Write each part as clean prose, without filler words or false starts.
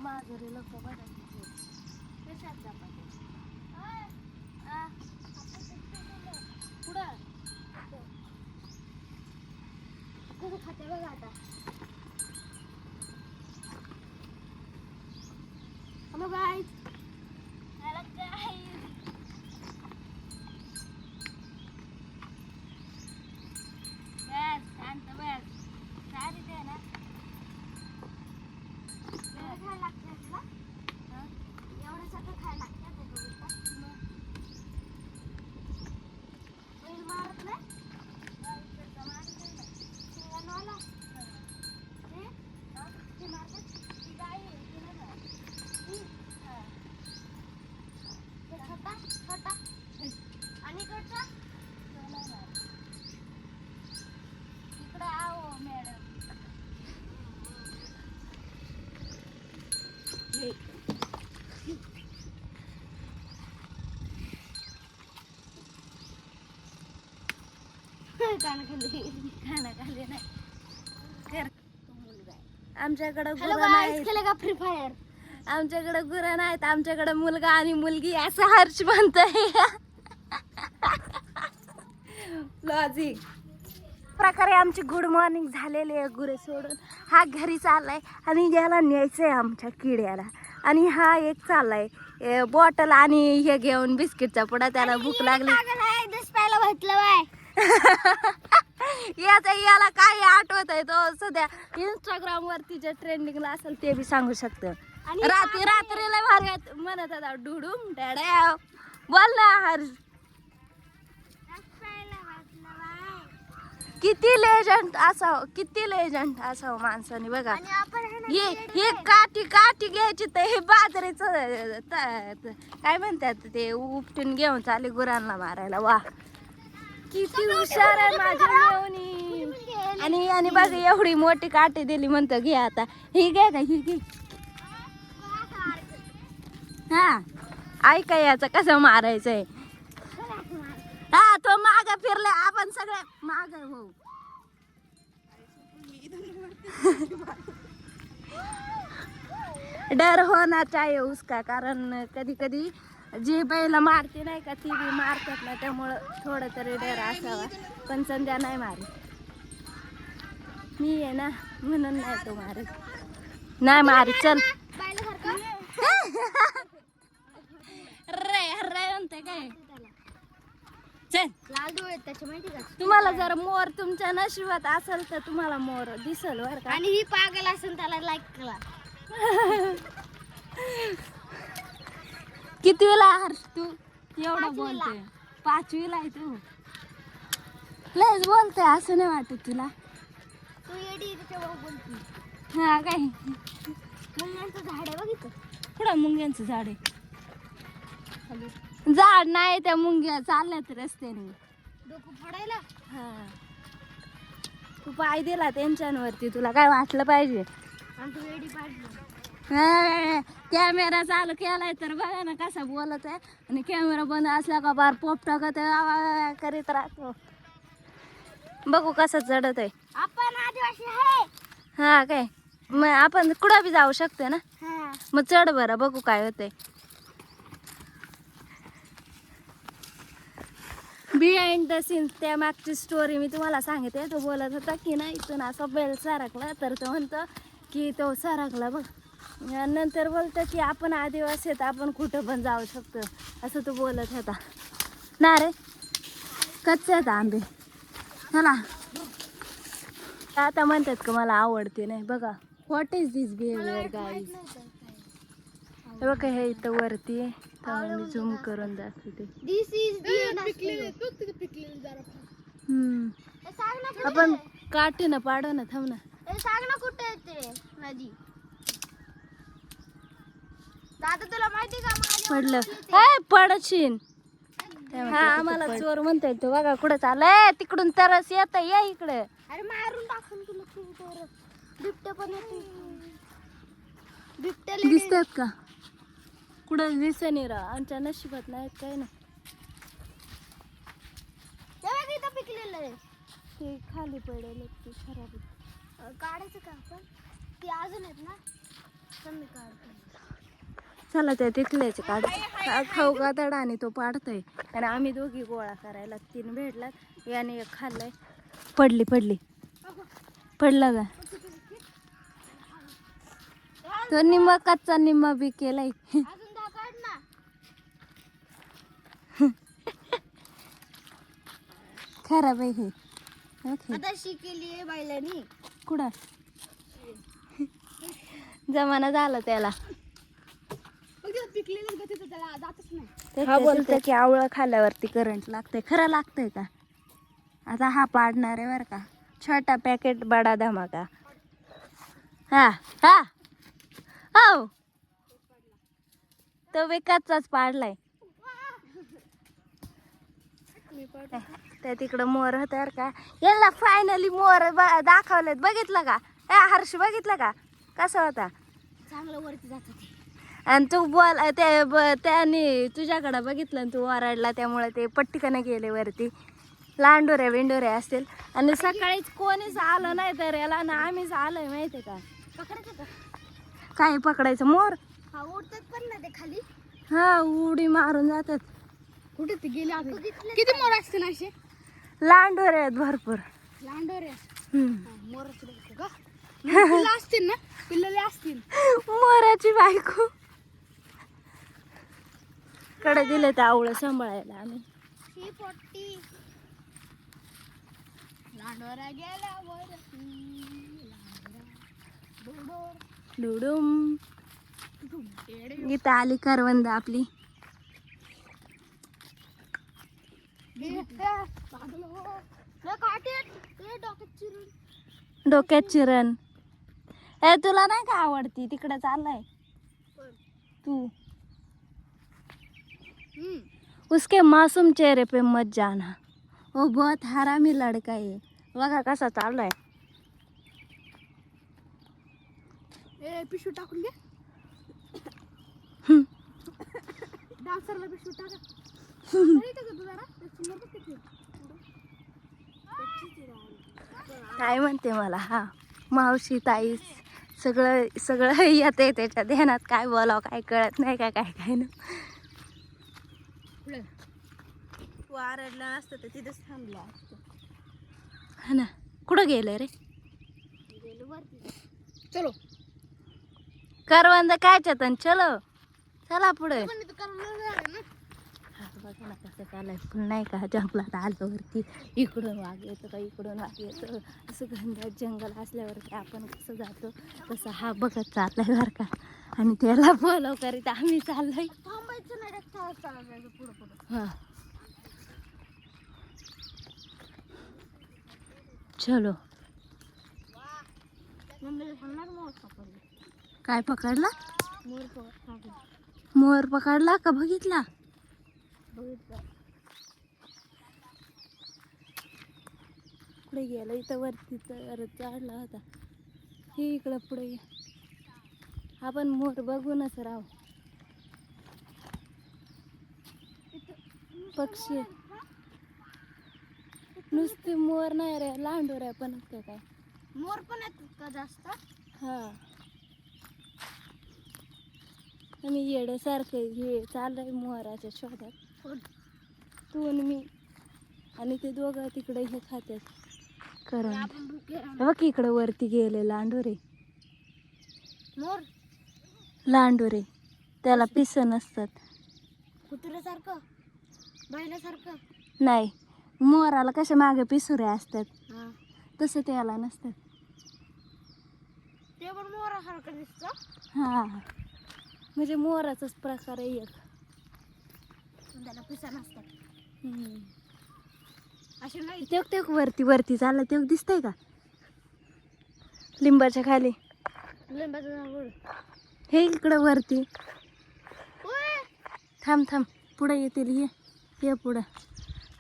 माघारी लोक बघायचे कशात चपात्या पुढं कसं खाते बघा आता. Hello guys. Hello guys. बस शांत बस. सारी दे ना. खायला लागते तुला. एवढं सगळं खायला लागतं मारत नाही. आणि इकडचा इकडं आओ मॅडम. खाली नाही आमच्याकडं गुरं नाहीत. फ्री फायर आमच्याकडे गुरं नाहीत. आमच्याकडे मुलगा आणि मुलगी असं हर्ष म्हणतंय. लॉजिक प्रकारे आमची गुड मॉर्निंग झालेली आहे. गुरे सोडून हा घरी चाललाय आणि याला न्यायचंय आमच्या किड्याला. आणि हा एक चाललाय बॉटल आणि हे घेऊन बिस्किटचा पुडा. त्याला भूक लागली. याला काही आठवत आहे तो सध्या इंस्टाग्राम वरती जे ट्रेंडिंगला असेल ते बी सांगू शकतो. रात्रीला भारी म्हणत होता डुडूम डॅड्या. बोल ना हर्ष. किती लेजंड असावं माणसाने बघा. हे काठी घ्यायची तर हे बाजरीच काय म्हणतात ते उपटून घेऊन चाले गुरांना मारायला. वा किती हुशार आहे माझी मेवणी. आणि बघ एवढी मोठी काठी दिली म्हणतो घे आता. ही घे का ही घे. हा ऐका याचं कसं मारायचंय. हा तो माग फिरलाय. आपण सगळे माग हो. डर होना चाहिए उसका. कारण कधी कधी जी बैल मारते नाही का ती बी मारतात ना. त्यामुळं थोडं तरी डर असावा. पण संध्या नाही मारी. मी आहे ना म्हणून नाही तो मारत. नाही मारी चल. रे म्हणते काय चल. लाल डोळे त्याचे माहिती का. तुम्हाला जर मोर तुमच्या नशिबात असेल तर तुम्हाला मोर दिसल बर का. आणि ही पागल असेल त्याला लाईक करा. कितवीला हर्ष तू एवढं बोलते. 5वीला आहे तू. लयच बोलते असं नाही वाटत तुला. तू येडी बोलते. हा काय मुंग्यांचं झाड आहे बघितलं. कुठं मुंग्यांचं झाड आहे. झाड नाही त्या मुंग्या चालल्यात रस्त्याने डोकं फोडायला. हा तू पाय दिला त्यांच्यावरती तुला काय वाटलं पाहिजे. कॅमेरा चालू केलाय तर बघा ना कसा बोलत आहे. आणि कॅमेरा बंद असला का बार पोपटा करीत राहतो. बघू कसं चढत आहे. आपण आदिवासी आहे. हा काय मग आपण कुठं बी जाऊ शकतो ना. मग चढ बरं बघू काय होतंय. बिहाइंड द सीन्स त्या मागची स्टोरी मी तुम्हाला सांगते. तो बोलत होता की ना इथून असं बैल सरकला तर तो म्हणतो की तो सरकला बघ. नंतर बोलतो की आपण आदिवासी आहेत आपण कुठं पण जाऊ शकतो असं तो बोलत होता ना रे. कच्चे आहेत आंबे चला. आता म्हणतात का मला आवडते नाही. बघा what is this behaviour guys. बघा हे इथं वरती आहे. मी झूम करून दाखवते. आपण काठीनं पाडू ना. थांब ना. सांग ना कुठे येते नदी. दादा तुला माहिती का पडलं पडशीन. हा आम्हाला चोर म्हणताय तो बघा कुठं चालय. तिकडून तरस येत या इकडे. अरे मारून टाकून तुला चोर. बिबट्या पण बिबट्या दिसतात का. कुठं दिसणी रा. आमच्या नशिबात नाहीत काय ना. पिकलेलं आहे ते खाली पडेल ते खराब काढायचं का आपण. ते अजून आहेत ना. चला त्या तिथल्याचे काढ खाऊ गादड आणि तो पाडतोय आणि आम्ही दोघी गोळा करायला 3 भेटलात याने एक खाल्लंय. पडली पडला का तो निम्मा कच्चा निम्मा बी केलाय. खराब आहे हे. आता शिकेली बायलानी कुठं जमाना झाला त्याला. हा बोलतोय की आवळं खाल्ल्यावरती करंट लागतंय. खरं लागतंय का? आता हा पाडणार आहे बरं का. छोटा पॅकेट बडा धमाका. हा हा हो तो विकासचाच पाडलाय. त्या तिकडं मोर होत बरं का. याला फायनली मोर दाखवलेत. बघितलं का हर्ष? बघितलं का कसा होता? चांगलं वरती जात. आणि तू बोल त्याने तुझ्याकडं बघितलं आणि तू ओरडला त्यामुळे ते पट्टीकने गेले वरती. विंडोऱ्या असतील आणि सकाळीच कोणीच आलं नाही तर याला ना आम्हीच आलोय माहितीये का. पकडायचं का? काय पकडायचं? मोर. हा उडतात पण ना ते खाली. हा उडी मारून जातात. कुठे ते गेले? किती मोर असते ना असे? लांडोरे आहेत भरपूर. लांडोरे मोराचे बायको का? असतील ना? पिल्लले असतील. मोराची बायको कडे दिले तर आवळं सांभाळायला आम्ही. ही पोट्टी लांडोरा गेला डुडुम इथं आली करवंद आपली. डोक्यात चिरण. तुला नाही का आवडती? तिकडे चाललाय तू. उसके मासूम चेहरे पे मत जाना, वो बहुत हरामी लड़का है. बघा कसा चाललाय. पिशू टाकून घे. डान्सरला पिशू टाका. काय म्हणते मला हा मावशी ताई सगळं येते त्याच्या ध्यानात. काय बोलावं काय कळत नाही काय ना. वारडला असतं तर तिथेच थांबलं असतं. हा ना. कुठं गेले रे? चलो करवंद काय चतन. चलो चला पुढे. बघा ना कसं चाललंय. फुल नाही का जंगलात आलं वरती. इकडून वाघ येतं का इकडून वाघ येतं. असं घनदाट जंगल असल्यावरती आपण कसं जातो तसं हा बघत चाललाय बरं का. आणि त्याला फॉलो करीत आम्ही चाललोय. थांबायचं नाही चालायचं पुढं पुढं. हा चलो. काय पकडला? मोर पकडला का बघितला? पुढे गेला इथं वरती तर चढला होता. हे इकडं पुढे आपण मोर बघूनच राहू. पक्षी नुसते मोर नाही रे लांडोऱ्या पण काय. मोर पण येतात का जास्त? हा आम्ही येड्यासारखं हे चाललंय मोराच्या शोधात. तू आणि मी आणि ते दोघं तिकडे हे खात्यात करण. बघ इकडे वरती गेले लांडोरे. मोर लांडोरे त्याला पिस नसतात. कुत्र्यासारखं बैलासारखं नाही मोराला कशा मागे पिसुऱ्या असतात तसं त्याला नसतात. ते पण मोरासारखं दिसतं. हा म्हणजे मोराचाच प्रकार आहे एक. त्याला पिसा नसतात. असे नाही. ते वरती चाललं ते दिसतंय का लिंबाच्या खाली? लिंबाचं झाड हे इकडं वरती. थांब पुढे येतील. ये पुढं.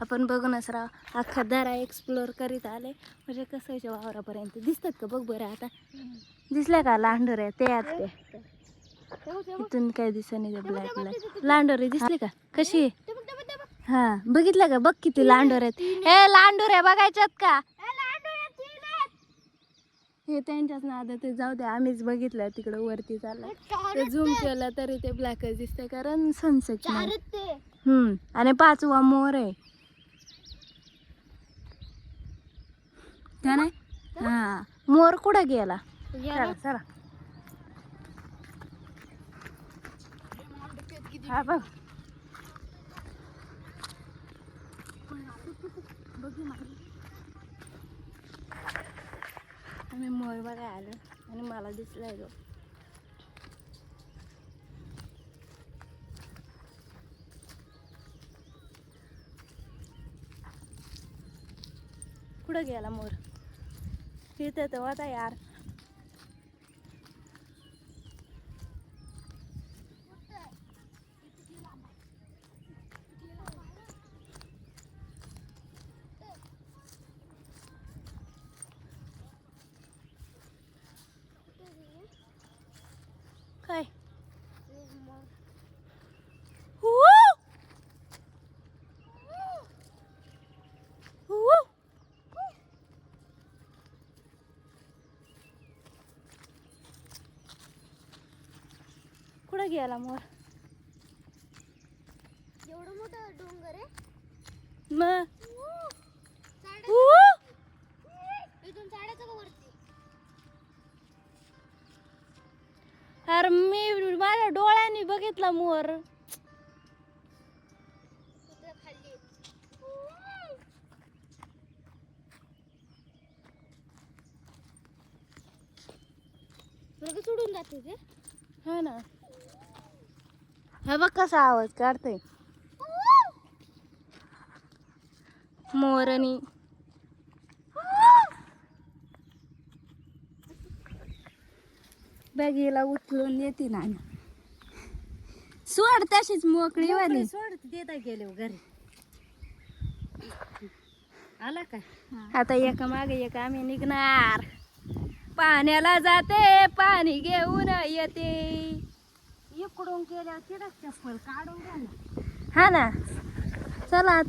आपण बघूनच राहा. अख्खा दरा एक्सप्लोर करीत आले. म्हणजे कसाच्या वावरापर्यंत दिसतात का बघ बरं. आता दिसल्या का लांडोऱ्या? ते आत ते इथून काय दिसत नाही. ब्लॅक लांडोरे दिसले का कशी? हा बघितलं का? बघ किती लांडोऱ्या आहेत. हे लांडोऱ्या बघायच्यात का? हे त्यांच्याच नादात ते जाऊ दे. आम्हीच बघितलं तिकडं वरती चाललं ते झूम केलं तरी ते ब्लॅकच दिसतंय कारण सनसेट नाही. आणि 5वा मोर आहे का नाही? हा मोर कुठं गेला? चला चला. हा बघ आम्ही मोर बघायला आलो आणि मला दिसलाय तो. कुठं गेला मोर? इथे तर होता यार. काय कुठं गेला मोर? एवढं मोठं डोंगर आहे मग इथून चढायचं का वरती? अरे मी माझ्या डोळ्यांनी बघितला मोर. तिथं खाली लगेच उडून जाते ते. हा ना. हा बघ कसा आवाज काढतोय मोरनी. बॅगीला उचलून येते ना सोड तशीच मोकळी वाली. सोड देता गेले घरी. आला काय? आता एका मागे एक आम्ही निघणार. पाण्याला जाते पाणी घेऊन येते. इकडून गेल्यावर तिथंच चप्पल काढून घ्या ना. हा ना चला.